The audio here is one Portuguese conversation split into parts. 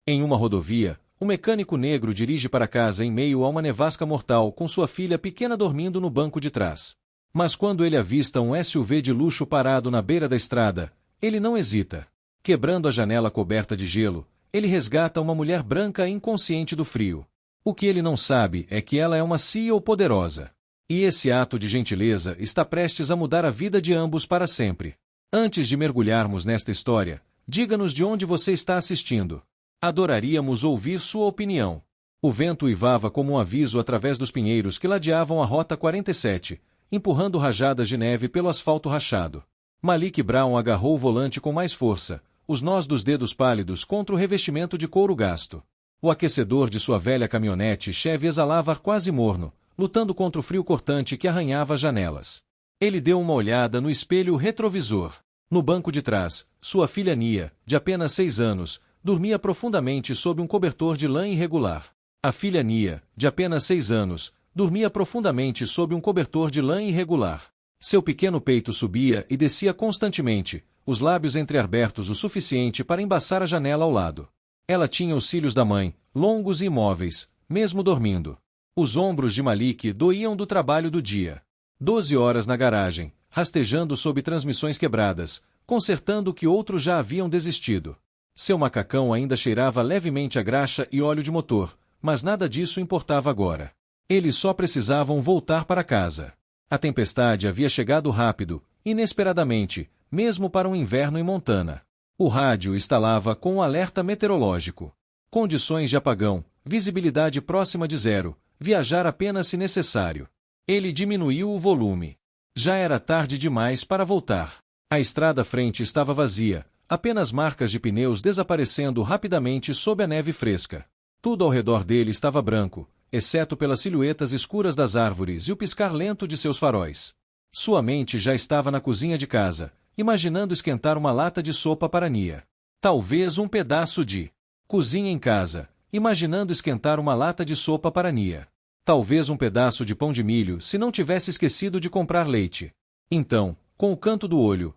Em uma rodovia, o mecânico negro dirige para casa em meio a uma nevasca mortal com sua filha pequena dormindo no banco de trás. Mas quando ele avista um SUV de luxo parado na beira da estrada, ele não hesita. Quebrando a janela coberta de gelo, ele resgata uma mulher branca inconsciente do frio. O que ele não sabe é que ela é uma CEO poderosa. E esse ato de gentileza está prestes a mudar a vida de ambos para sempre. Antes de mergulharmos nesta história, diga-nos de onde você está assistindo. Adoraríamos ouvir sua opinião. O vento uivava como um aviso através dos pinheiros que ladeavam a Rota 47, empurrando rajadas de neve pelo asfalto rachado. Malik Brown agarrou o volante com mais força, os nós dos dedos pálidos contra o revestimento de couro gasto. O aquecedor de sua velha caminhonete Chevy exalava ar quase morno, lutando contra o frio cortante que arranhava as janelas. Ele deu uma olhada no espelho retrovisor. No banco de trás, sua filha Nia, de apenas 6 anos, dormia profundamente sob um cobertor de lã irregular. A filha Nia, de apenas 6 anos, dormia profundamente sob um cobertor de lã irregular. Seu pequeno peito subia e descia constantemente, os lábios entreabertos o suficiente para embaçar a janela ao lado. Ela tinha os cílios da mãe, longos e imóveis, mesmo dormindo. Os ombros de Malik doíam do trabalho do dia. 12 horas na garagem, rastejando sob transmissões quebradas, consertando o que outros já haviam desistido. Seu macacão ainda cheirava levemente a graxa e óleo de motor, mas nada disso importava agora. Eles só precisavam voltar para casa. A tempestade havia chegado rápido, inesperadamente, mesmo para um inverno em Montana. O rádio estalava com um alerta meteorológico. Condições de apagão, visibilidade próxima de zero, viajar apenas se necessário. Ele diminuiu o volume. Já era tarde demais para voltar. A estrada à frente estava vazia, apenas marcas de pneus desaparecendo rapidamente sob a neve fresca. Tudo ao redor dele estava branco, exceto pelas silhuetas escuras das árvores e o piscar lento de seus faróis. Sua mente já estava na cozinha de casa, imaginando esquentar uma lata de sopa para Nia. Talvez um pedaço de cozinha em casa, imaginando esquentar uma lata de sopa para Nia. Talvez um pedaço de pão de milho se não tivesse esquecido de comprar leite. Então, com o canto do olho,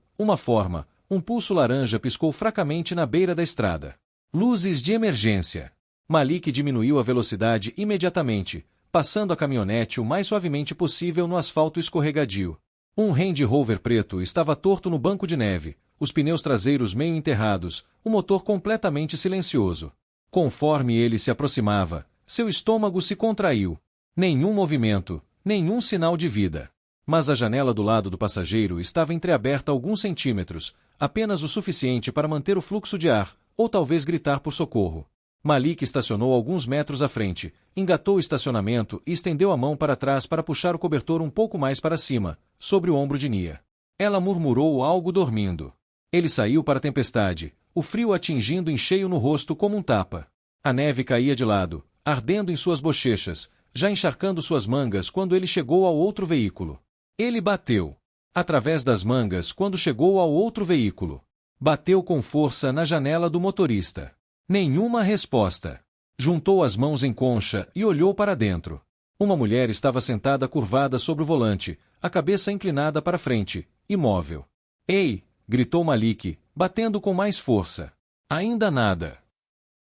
um pulso laranja piscou fracamente na beira da estrada. Luzes de emergência. Malik diminuiu a velocidade imediatamente, passando a caminhonete o mais suavemente possível no asfalto escorregadio. Um Range Rover preto estava torto no banco de neve, os pneus traseiros meio enterrados, o motor completamente silencioso. Conforme ele se aproximava, seu estômago se contraiu. Nenhum movimento, nenhum sinal de vida. Mas a janela do lado do passageiro estava entreaberta alguns centímetros, apenas o suficiente para manter o fluxo de ar, ou talvez gritar por socorro. Malik estacionou alguns metros à frente, engatou o estacionamento e estendeu a mão para trás para puxar o cobertor um pouco mais para cima, sobre o ombro de Nia. Ela murmurou algo dormindo. Ele saiu para a tempestade, o frio atingindo em cheio no rosto como um tapa. A neve caía de lado, ardendo em suas bochechas, já encharcando suas mangas quando ele chegou ao outro veículo. Ele bateu. Através das mangas quando chegou ao outro veículo. Bateu com força na janela do motorista. Nenhuma resposta. Juntou as mãos em concha e olhou para dentro. Uma mulher estava sentada curvada sobre o volante, a cabeça inclinada para frente, imóvel. Ei! Gritou Malik, batendo com mais força. Ainda nada.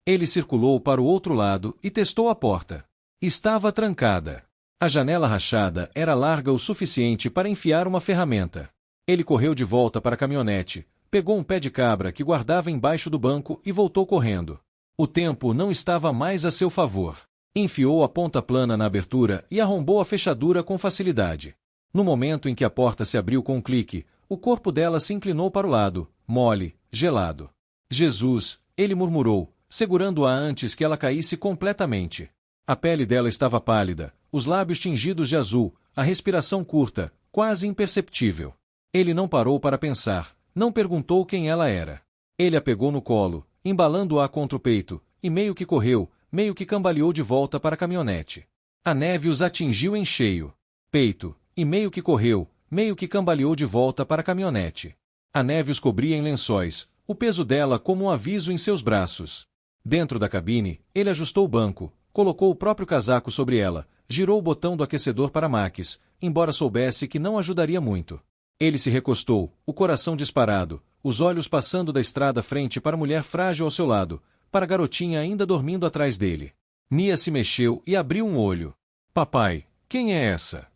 Ele circulou para o outro lado e testou a porta. Estava trancada. A janela rachada era larga o suficiente para enfiar uma ferramenta. Ele correu de volta para a caminhonete, pegou um pé de cabra que guardava embaixo do banco e voltou correndo. O tempo não estava mais a seu favor. Enfiou a ponta plana na abertura e arrombou a fechadura com facilidade. No momento em que a porta se abriu com um clique, o corpo dela se inclinou para o lado, mole, gelado. Jesus, ele murmurou, segurando-a antes que ela caísse completamente. A pele dela estava pálida, os lábios tingidos de azul, a respiração curta, quase imperceptível. Ele não parou para pensar, não perguntou quem ela era. Ele a pegou no colo, embalando-a contra o peito, e meio que correu, meio que cambaleou de volta para a caminhonete. A neve os atingiu em cheio. Peito, e meio que correu, meio que cambaleou de volta para a caminhonete. A neve os cobria em lençóis, o peso dela como um aviso em seus braços. Dentro da cabine, ele ajustou o banco, colocou o próprio casaco sobre ela, girou o botão do aquecedor para Max, embora soubesse que não ajudaria muito. Ele se recostou, o coração disparado, os olhos passando da estrada frente para a mulher frágil ao seu lado, para a garotinha ainda dormindo atrás dele. Nia se mexeu e abriu um olho. Papai, quem é essa?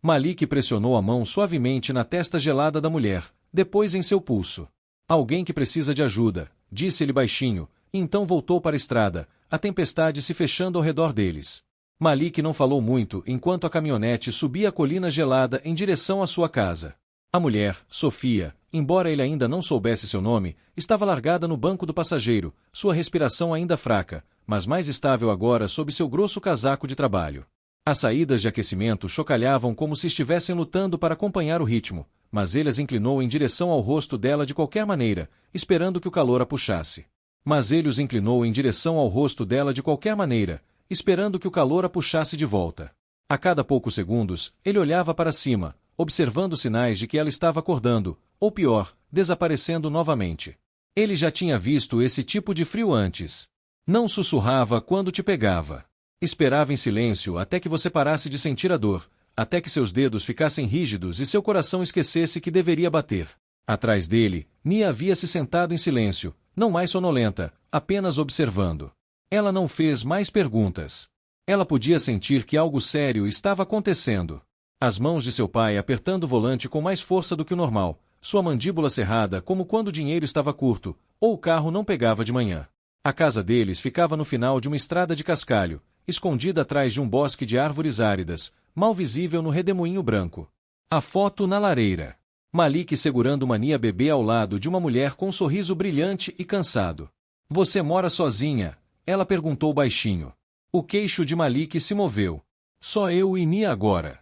Malik pressionou a mão suavemente na testa gelada da mulher, depois em seu pulso. Alguém que precisa de ajuda, disse ele baixinho, e então voltou para a estrada, a tempestade se fechando ao redor deles. Malik não falou muito enquanto a caminhonete subia a colina gelada em direção à sua casa. A mulher, Sofia, embora ele ainda não soubesse seu nome, estava largada no banco do passageiro, sua respiração ainda fraca, mas mais estável agora sob seu grosso casaco de trabalho. As saídas de aquecimento chocalhavam como se estivessem lutando para acompanhar o ritmo, mas ele as inclinou em direção ao rosto dela de qualquer maneira, esperando que o calor a puxasse. Mas ele os inclinou em direção ao rosto dela de qualquer maneira, esperando que o calor a puxasse de volta. A cada poucos segundos, ele olhava para cima, observando sinais de que ela estava acordando, ou pior, desaparecendo novamente. Ele já tinha visto esse tipo de frio antes. Não sussurrava quando te pegava. Esperava em silêncio até que você parasse de sentir a dor, até que seus dedos ficassem rígidos e seu coração esquecesse que deveria bater. Atrás dele, Nia havia se sentado em silêncio, não mais sonolenta, apenas observando. Ela não fez mais perguntas. Ela podia sentir que algo sério estava acontecendo. As mãos de seu pai apertando o volante com mais força do que o normal, sua mandíbula cerrada como quando o dinheiro estava curto, ou o carro não pegava de manhã. A casa deles ficava no final de uma estrada de cascalho, escondida atrás de um bosque de árvores áridas, mal visível no redemoinho branco. A foto na lareira. Malik segurando uma Nia bebê ao lado de uma mulher com um sorriso brilhante e cansado. Você mora sozinha? Ela perguntou baixinho. O queixo de Malik se moveu. Só eu e Nia agora.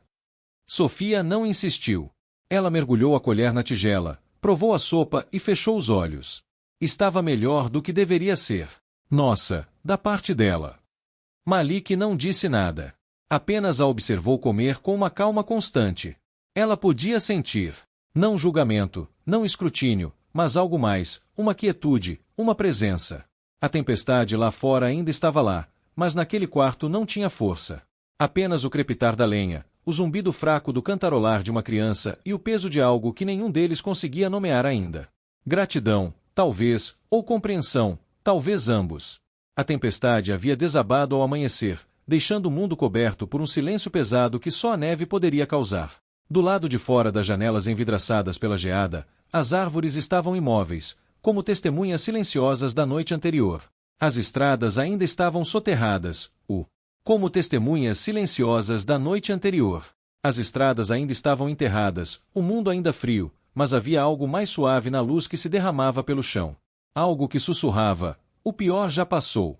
Sofia não insistiu. Ela mergulhou a colher na tigela, provou a sopa e fechou os olhos. Estava melhor do que deveria ser. Nossa, da parte dela. Malik não disse nada. Apenas a observou comer com uma calma constante. Ela podia sentir. Não julgamento, não escrutínio, mas algo mais, uma quietude, uma presença. A tempestade lá fora ainda estava lá, mas naquele quarto não tinha força. Apenas o crepitar da lenha, o zumbido fraco do cantarolar de uma criança e o peso de algo que nenhum deles conseguia nomear ainda. Gratidão, talvez, ou compreensão, talvez ambos. A tempestade havia desabado ao amanhecer, deixando o mundo coberto por um silêncio pesado que só a neve poderia causar. Do lado de fora das janelas envidraçadas pela geada, as árvores estavam imóveis, como testemunhas silenciosas da noite anterior. As estradas ainda estavam soterradas, como testemunhas silenciosas da noite anterior. As estradas ainda estavam enterradas, o mundo ainda frio, mas havia algo mais suave na luz que se derramava pelo chão. Algo que sussurrava, o pior já passou.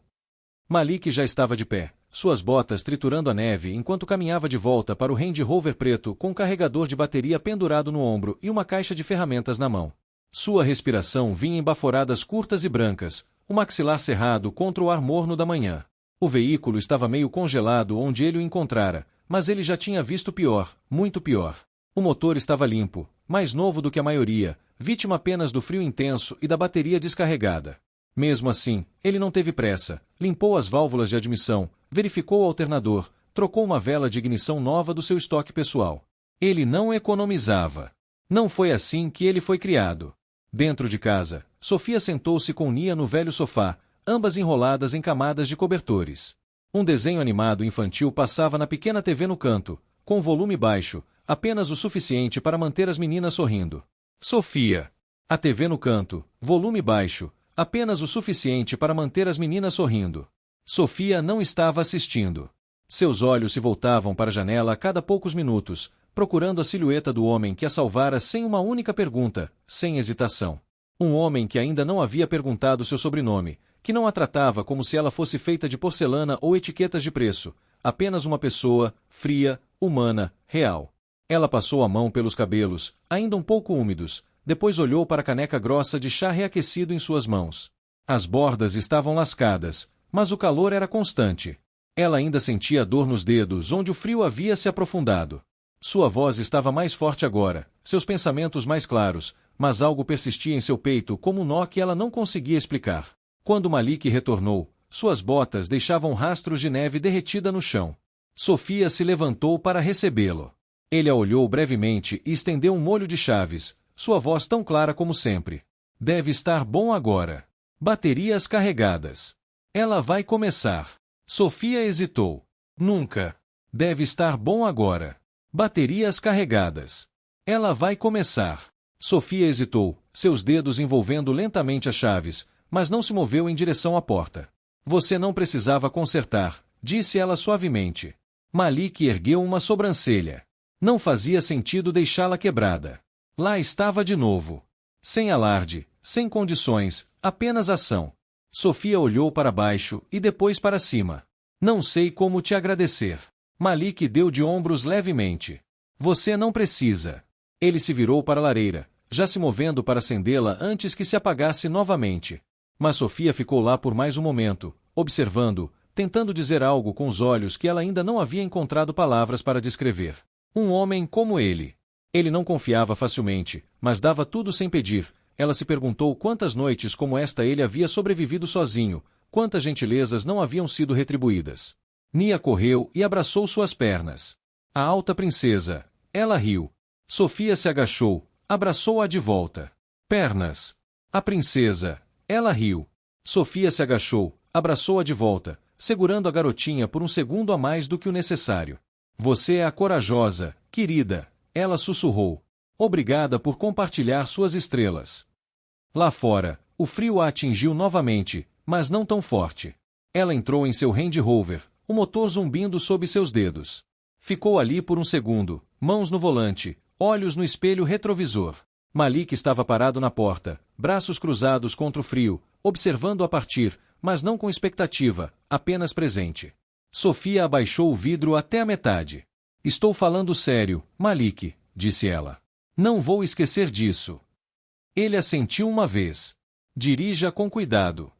Malik já estava de pé, suas botas triturando a neve enquanto caminhava de volta para o Range Rover preto com um carregador de bateria pendurado no ombro e uma caixa de ferramentas na mão. Sua respiração vinha em baforadas curtas e brancas, o maxilar cerrado contra o ar morno da manhã. O veículo estava meio congelado onde ele o encontrara, mas ele já tinha visto pior, muito pior. O motor estava limpo, mais novo do que a maioria, vítima apenas do frio intenso e da bateria descarregada. Mesmo assim, ele não teve pressa, limpou as válvulas de admissão, verificou o alternador, trocou uma vela de ignição nova do seu estoque pessoal. Ele não economizava. Não foi assim que ele foi criado. Dentro de casa, Sofia sentou-se com Nia no velho sofá, ambas enroladas em camadas de cobertores. Um desenho animado infantil passava na pequena TV no canto, com volume baixo, apenas o suficiente para manter as meninas sorrindo. Sofia. A TV no canto, volume baixo, apenas o suficiente para manter as meninas sorrindo. Sofia não estava assistindo. Seus olhos se voltavam para a janela a cada poucos minutos, procurando a silhueta do homem que a salvara sem uma única pergunta, sem hesitação. Um homem que ainda não havia perguntado seu sobrenome, que não a tratava como se ela fosse feita de porcelana ou etiquetas de preço, apenas uma pessoa, fria, humana, real. Ela passou a mão pelos cabelos, ainda um pouco úmidos, depois olhou para a caneca grossa de chá reaquecido em suas mãos. As bordas estavam lascadas, mas o calor era constante. Ela ainda sentia dor nos dedos onde o frio havia se aprofundado. Sua voz estava mais forte agora, seus pensamentos mais claros, mas algo persistia em seu peito como um nó que ela não conseguia explicar. Quando Malik retornou, suas botas deixavam rastros de neve derretida no chão. Sofia se levantou para recebê-lo. Ele a olhou brevemente e estendeu um molho de chaves, sua voz tão clara como sempre. Deve estar bom agora. Baterias carregadas. Ela vai começar. Sofia hesitou. Nunca. Deve estar bom agora. Baterias carregadas. Ela vai começar. Sofia hesitou, seus dedos envolvendo lentamente as chaves, mas não se moveu em direção à porta. Você não precisava consertar, disse ela suavemente. Malik ergueu uma sobrancelha. Não fazia sentido deixá-la quebrada. Lá estava de novo. Sem alarde, sem condições, apenas ação. Sofia olhou para baixo e depois para cima. Não sei como te agradecer. Malik deu de ombros levemente. Você não precisa. Ele se virou para a lareira, já se movendo para acendê-la antes que se apagasse novamente. Mas Sofia ficou lá por mais um momento, observando, tentando dizer algo com os olhos que ela ainda não havia encontrado palavras para descrever. Um homem como ele. Ele não confiava facilmente, mas dava tudo sem pedir. Ela se perguntou quantas noites como esta ele havia sobrevivido sozinho, quantas gentilezas não haviam sido retribuídas. Nia correu e abraçou suas pernas. A alta princesa. Ela riu. Sofia se agachou, abraçou-a de volta. Pernas. A princesa. Ela riu. Sofia se agachou, abraçou-a de volta, segurando a garotinha por um segundo a mais do que o necessário. Você é a corajosa, querida, ela sussurrou. Obrigada por compartilhar suas estrelas. Lá fora, o frio a atingiu novamente, mas não tão forte. Ela entrou em seu Range Rover, o motor zumbindo sob seus dedos. Ficou ali por um segundo, mãos no volante, olhos no espelho retrovisor. Malik estava parado na porta, braços cruzados contra o frio, observando-a partir, mas não com expectativa, apenas presente. Sofia abaixou o vidro até a metade. Estou falando sério, Malik, disse ela. Não vou esquecer disso. Ele assentiu uma vez. Dirija com cuidado.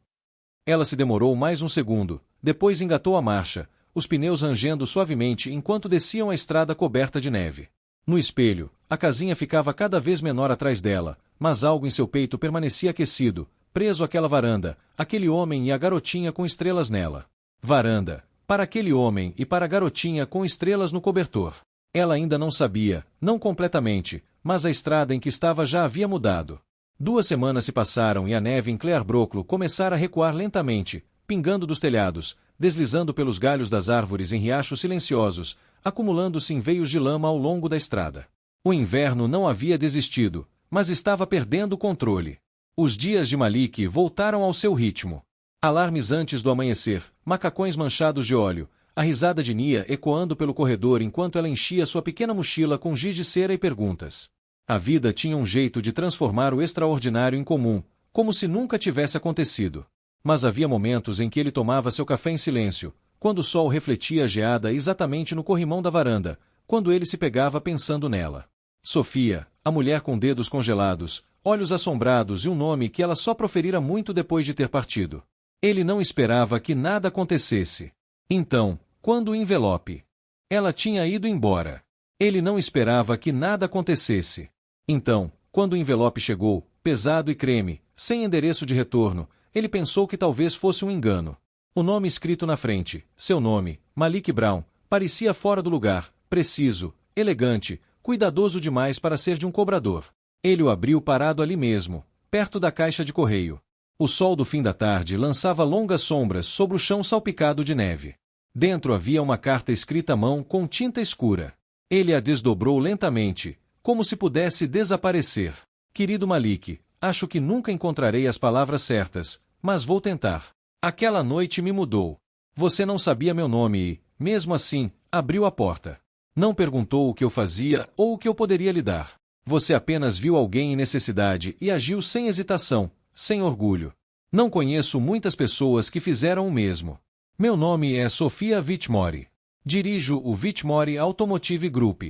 Ela se demorou mais um segundo, depois engatou a marcha, os pneus rangendo suavemente enquanto desciam a estrada coberta de neve. No espelho, a casinha ficava cada vez menor atrás dela, mas algo em seu peito permanecia aquecido, preso àquela varanda, aquele homem e a garotinha com estrelas nela. Varanda, para aquele homem e para a garotinha com estrelas no cobertor. Ela ainda não sabia, não completamente, mas a estrada em que estava já havia mudado. 2 semanas se passaram e a neve em Clearbrook começara a recuar lentamente, pingando dos telhados, deslizando pelos galhos das árvores em riachos silenciosos, acumulando-se em veios de lama ao longo da estrada. O inverno não havia desistido, mas estava perdendo o controle. Os dias de Malik voltaram ao seu ritmo. Alarmes antes do amanhecer, macacões manchados de óleo, a risada de Nia ecoando pelo corredor enquanto ela enchia sua pequena mochila com giz de cera e perguntas. A vida tinha um jeito de transformar o extraordinário em comum, como se nunca tivesse acontecido. Mas havia momentos em que ele tomava seu café em silêncio, quando o sol refletia a geada exatamente no corrimão da varanda, quando ele se pegava pensando nela. Sofia, a mulher com dedos congelados, olhos assombrados e um nome que ela só proferira muito depois de ter partido. Ele não esperava que nada acontecesse. Então, quando o envelope. Ela tinha ido embora. Ele não esperava que nada acontecesse. Então, quando o envelope chegou, pesado e creme, sem endereço de retorno, ele pensou que talvez fosse um engano. O nome escrito na frente, seu nome, Malik Brown, parecia fora do lugar, preciso, elegante, cuidadoso demais para ser de um cobrador. Ele o abriu parado ali mesmo, perto da caixa de correio. O sol do fim da tarde lançava longas sombras sobre o chão salpicado de neve. Dentro havia uma carta escrita à mão com tinta escura. Ele a desdobrou lentamente, como se pudesse desaparecer. Querido Malik, acho que nunca encontrarei as palavras certas, mas vou tentar. Aquela noite me mudou. Você não sabia meu nome e, mesmo assim, abriu a porta. Não perguntou o que eu fazia ou o que eu poderia lhe dar. Você apenas viu alguém em necessidade e agiu sem hesitação, sem orgulho. Não conheço muitas pessoas que fizeram o mesmo. Meu nome é Sofia Whitmore. Dirijo o Whitmore Automotive Group.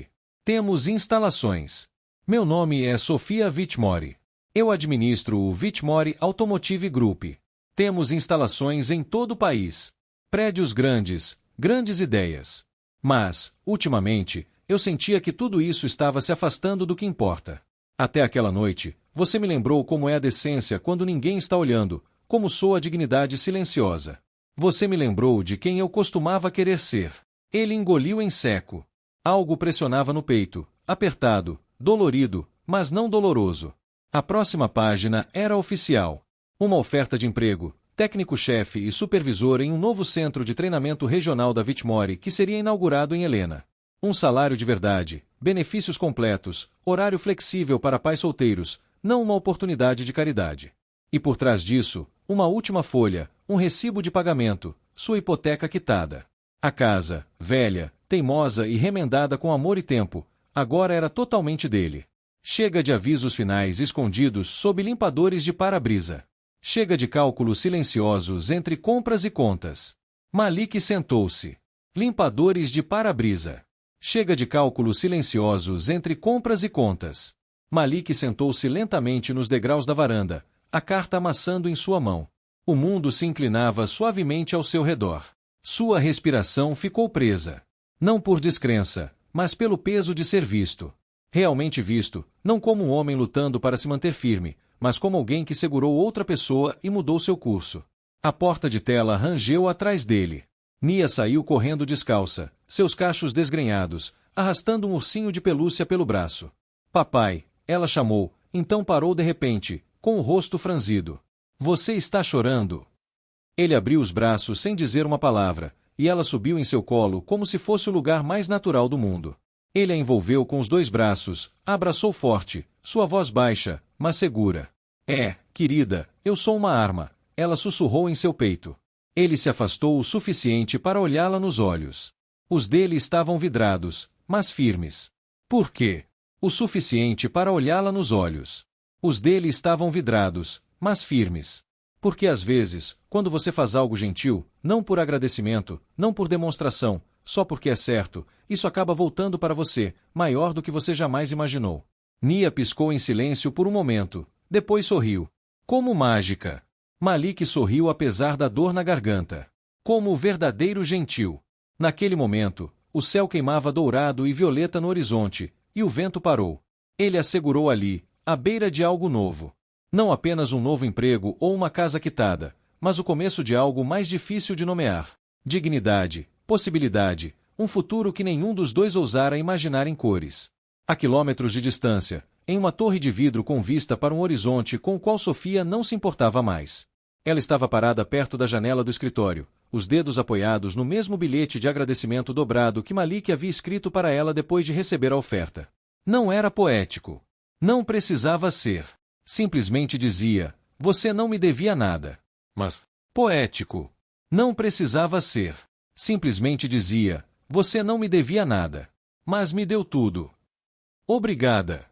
Temos instalações. Meu nome é Sofia Whitmore. Eu administro o Whitmore Automotive Group. Temos instalações em todo o país. Prédios grandes, grandes ideias. Mas, ultimamente, eu sentia que tudo isso estava se afastando do que importa. Até aquela noite, você me lembrou como é a decência quando ninguém está olhando, como soa a dignidade silenciosa. Você me lembrou de quem eu costumava querer ser. Ele engoliu em seco. Algo pressionava no peito, apertado, dolorido, mas não doloroso. A próxima página era oficial. Uma oferta de emprego, técnico-chefe e supervisor em um novo centro de treinamento regional da Whitmore que seria inaugurado em Helena. Um salário de verdade, benefícios completos, horário flexível para pais solteiros, não uma oportunidade de caridade. E por trás disso, uma última folha, um recibo de pagamento, sua hipoteca quitada. A casa, velha, teimosa e remendada com amor e tempo, agora era totalmente dele. Chega de avisos finais escondidos sob limpadores de para-brisa. Chega de cálculos silenciosos entre compras e contas. Malik sentou-se. Limpadores de para-brisa. Chega de cálculos silenciosos entre compras e contas. Malik sentou-se lentamente nos degraus da varanda, a carta amassando em sua mão. O mundo se inclinava suavemente ao seu redor. Sua respiração ficou presa. Não por descrença, mas pelo peso de ser visto. Realmente visto, não como um homem lutando para se manter firme, mas como alguém que segurou outra pessoa e mudou seu curso. A porta de tela rangeu atrás dele. Nia saiu correndo descalça, seus cachos desgrenhados, arrastando um ursinho de pelúcia pelo braço. Papai, ela chamou, então parou de repente, com o rosto franzido. Você está chorando? Ele abriu os braços sem dizer uma palavra, e ela subiu em seu colo como se fosse o lugar mais natural do mundo. Ele a envolveu com os dois braços, a abraçou forte, sua voz baixa, mas segura. Querida, eu sou uma arma, ela sussurrou em seu peito. Ele se afastou o suficiente para olhá-la nos olhos. Os dele estavam vidrados, mas firmes. Por quê? O suficiente para olhá-la nos olhos. Os dele estavam vidrados, mas firmes. Porque às vezes, quando você faz algo gentil, não por agradecimento, não por demonstração, só porque é certo, isso acaba voltando para você, maior do que você jamais imaginou. Nia piscou em silêncio por um momento, depois sorriu. Como mágica. Malik sorriu apesar da dor na garganta. Como o verdadeiro gentil. Naquele momento, o céu queimava dourado e violeta no horizonte, e o vento parou. Ele a segurou ali, à beira de algo novo. Não apenas um novo emprego ou uma casa quitada, mas o começo de algo mais difícil de nomear. Dignidade, possibilidade, um futuro que nenhum dos dois ousara imaginar em cores. A quilômetros de distância, em uma torre de vidro com vista para um horizonte com o qual Sofia não se importava mais. Ela estava parada perto da janela do escritório, os dedos apoiados no mesmo bilhete de agradecimento dobrado que Malik havia escrito para ela depois de receber a oferta. Não era poético. Não precisava ser. Simplesmente dizia, você não me devia nada. Mas, poético. Não precisava ser. Simplesmente dizia, você não me devia nada. Mas me deu tudo. Obrigada.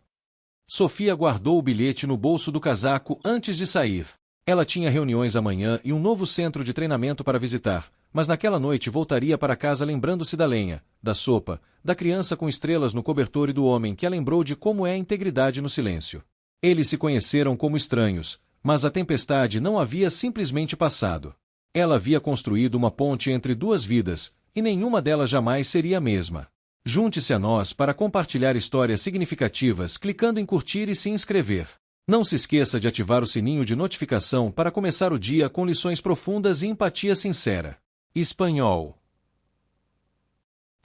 Sofia guardou o bilhete no bolso do casaco antes de sair. Ela tinha reuniões amanhã e um novo centro de treinamento para visitar, mas naquela noite voltaria para casa lembrando-se da lenha, da sopa, da criança com estrelas no cobertor e do homem que a lembrou de como é a integridade no silêncio. Eles se conheceram como estranhos, mas a tempestade não havia simplesmente passado. Ela havia construído uma ponte entre duas vidas, e nenhuma delas jamais seria a mesma. Junte-se a nós para compartilhar histórias significativas clicando em curtir e se inscrever. Não se esqueça de ativar o sininho de notificação para começar o dia com lições profundas e empatia sincera. Espanhol.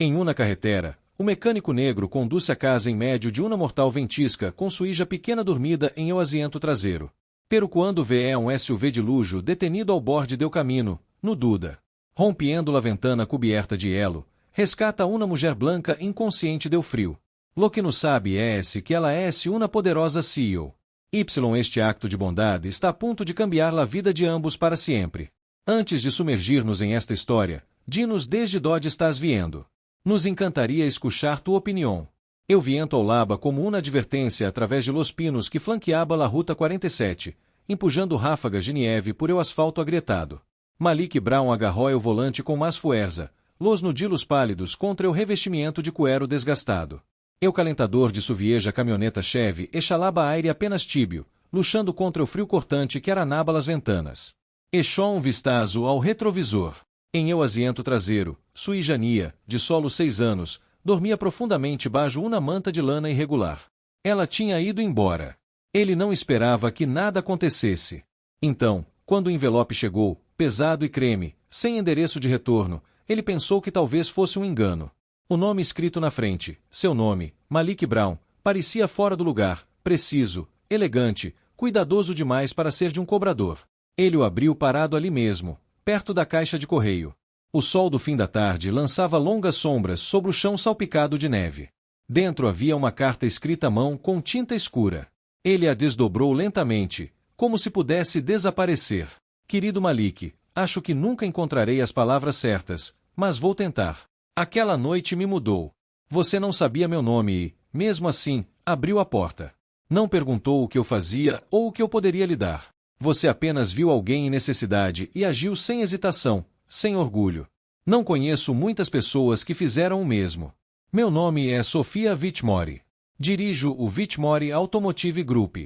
Em uma carretera, o mecânico negro conduz a casa em médio de uma mortal ventisca com sua hija pequena dormida em seu asiento traseiro. Pero quando vê um SUV de luxo detenido ao borde del camino, no Duda. Rompiendo la ventana cubierta de hielo, rescata uma mulher blanca inconsciente del frio. Lo que não sabe é que ela é uma poderosa CEO. Este acto de bondade está a ponto de cambiar a vida de ambos para sempre. Antes de sumergir-nos em esta história, dinos desde onde estás viendo. Nos encantaria escuchar tua opinião. Eu viento ao laba como uma advertência através de los pinos que flanqueaba la Ruta 47, empujando ráfagas de nieve por el asfalto agrietado. Malik Brown agarrou o volante com mais fuerza, los nudilos pálidos contra o revestimento de cuero desgastado. O calentador de sua vieja caminhoneta Chevy exhalava aire apenas tíbio, luxando contra o frio cortante que aranaba las ventanas. Echou um vistazo ao retrovisor. Em eu asiento traseiro, sua hija Nia, de solo 6 anos, dormia profundamente baixo uma manta de lana irregular. Ela tinha ido embora. Ele não esperava que nada acontecesse. Então, quando o envelope chegou, pesado e creme, sem endereço de retorno, ele pensou que talvez fosse um engano. O nome escrito na frente, seu nome, Malik Brown, parecia fora do lugar, preciso, elegante, cuidadoso demais para ser de um cobrador. Ele o abriu parado ali mesmo, perto da caixa de correio. O sol do fim da tarde lançava longas sombras sobre o chão salpicado de neve. Dentro havia uma carta escrita à mão com tinta escura. Ele a desdobrou lentamente, como se pudesse desaparecer. Querido Malik, acho que nunca encontrarei as palavras certas, mas vou tentar. Aquela noite me mudou. Você não sabia meu nome e, mesmo assim, abriu a porta. Não perguntou o que eu fazia ou o que eu poderia lhe dar. Você apenas viu alguém em necessidade e agiu sem hesitação, sem orgulho. Não conheço muitas pessoas que fizeram o mesmo. Meu nome é Sofia Whitmore. Dirijo o Whitmore Automotive Group.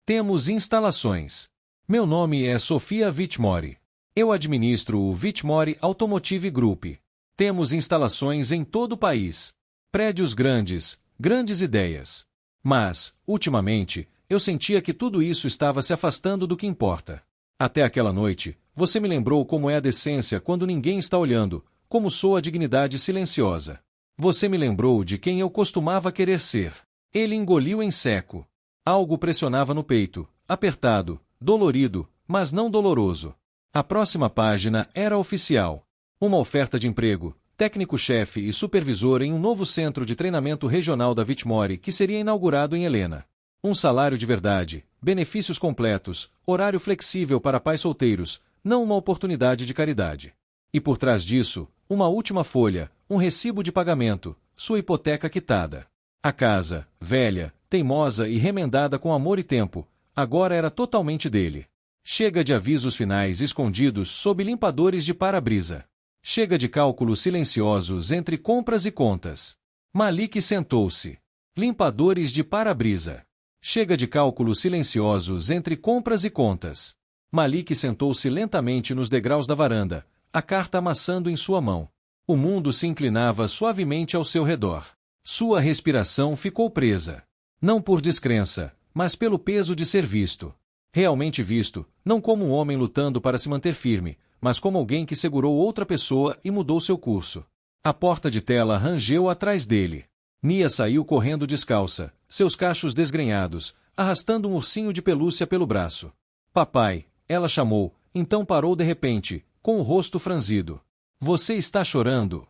Temos instalações. Meu nome é Sofia Whitmore. Eu administro o Whitmore Automotive Group. Temos instalações em todo o país. Prédios grandes, grandes ideias. Mas, ultimamente, eu sentia que tudo isso estava se afastando do que importa. Até aquela noite, você me lembrou como é a decência quando ninguém está olhando, como sou a dignidade silenciosa. Você me lembrou de quem eu costumava querer ser. Ele engoliu em seco. Algo pressionava no peito, apertado, dolorido, mas não doloroso. A próxima página era oficial. Uma oferta de emprego, técnico-chefe e supervisor em um novo centro de treinamento regional da Whitmore que seria inaugurado em Helena. Um salário de verdade, benefícios completos, horário flexível para pais solteiros, não uma oportunidade de caridade. E por trás disso, uma última folha, um recibo de pagamento, sua hipoteca quitada. A casa, velha, teimosa e remendada com amor e tempo, agora era totalmente dele. Chega de avisos finais escondidos sob limpadores de para-brisa. Chega de cálculos silenciosos entre compras e contas. Malik sentou-se. Limpadores de para-brisa. Chega de cálculos silenciosos entre compras e contas. Malik sentou-se lentamente nos degraus da varanda, a carta amassando em sua mão. O mundo se inclinava suavemente ao seu redor. Sua respiração ficou presa. Não por descrença, mas pelo peso de ser visto. Realmente visto, não como um homem lutando para se manter firme, mas como alguém que segurou outra pessoa e mudou seu curso. A porta de tela rangeu atrás dele. Nia saiu correndo descalça, seus cachos desgrenhados, arrastando um ursinho de pelúcia pelo braço. Papai, ela chamou, então parou de repente, com o rosto franzido. Você está chorando?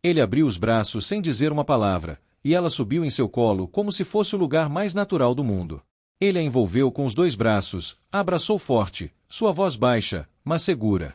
Ele abriu os braços sem dizer uma palavra, e ela subiu em seu colo como se fosse o lugar mais natural do mundo. Ele a envolveu com os dois braços, a abraçou forte, sua voz baixa, mas segura.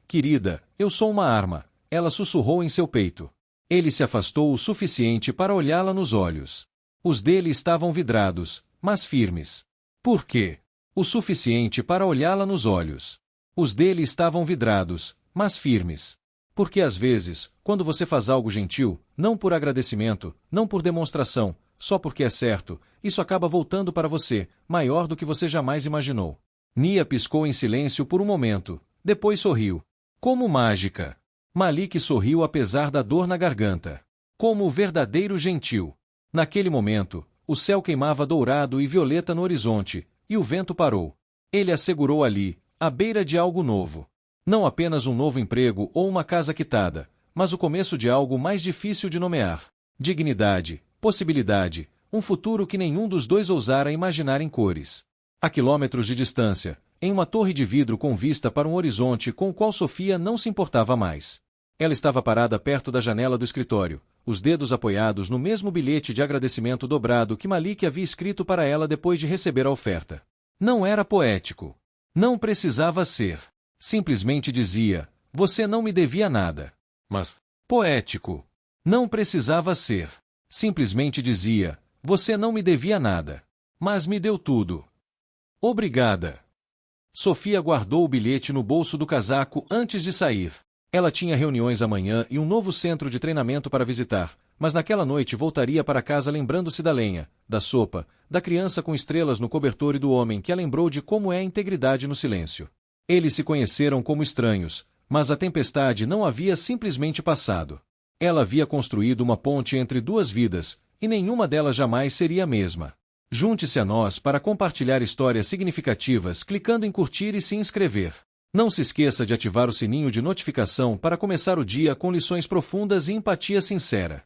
Querida, eu sou uma arma, ela sussurrou em seu peito. Ele se afastou o suficiente para olhá-la nos olhos. Os dele estavam vidrados, mas firmes. Por quê? O suficiente para olhá-la nos olhos. Os dele estavam vidrados, mas firmes. Porque às vezes, quando você faz algo gentil, não por agradecimento, não por demonstração, só porque é certo, isso acaba voltando para você, maior do que você jamais imaginou. Nia piscou em silêncio por um momento, depois sorriu. Como mágica. Malik sorriu apesar da dor na garganta. Como o verdadeiro gentil. Naquele momento, o céu queimava dourado e violeta no horizonte, e o vento parou. Ele a segurou ali, à beira de algo novo. Não apenas um novo emprego ou uma casa quitada, mas o começo de algo mais difícil de nomear. Dignidade, possibilidade, um futuro que nenhum dos dois ousara imaginar em cores. A quilômetros de distância, em uma torre de vidro com vista para um horizonte com o qual Sofia não se importava mais. Ela estava parada perto da janela do escritório, os dedos apoiados no mesmo bilhete de agradecimento dobrado que Malik havia escrito para ela depois de receber a oferta. Não era poético. Não precisava ser. Simplesmente dizia, você não me devia nada. Mas, poético. Não precisava ser. Simplesmente dizia, você não me devia nada. Mas me deu tudo. Obrigada. Sofia guardou o bilhete no bolso do casaco antes de sair. Ela tinha reuniões amanhã e um novo centro de treinamento para visitar, mas naquela noite voltaria para casa lembrando-se da lenha, da sopa, da criança com estrelas no cobertor e do homem que a lembrou de como é a integridade no silêncio. Eles se conheceram como estranhos, mas a tempestade não havia simplesmente passado. Ela havia construído uma ponte entre duas vidas, e nenhuma delas jamais seria a mesma. Junte-se a nós para compartilhar histórias significativas clicando em curtir e se inscrever. Não se esqueça de ativar o sininho de notificação para começar o dia com lições profundas e empatia sincera.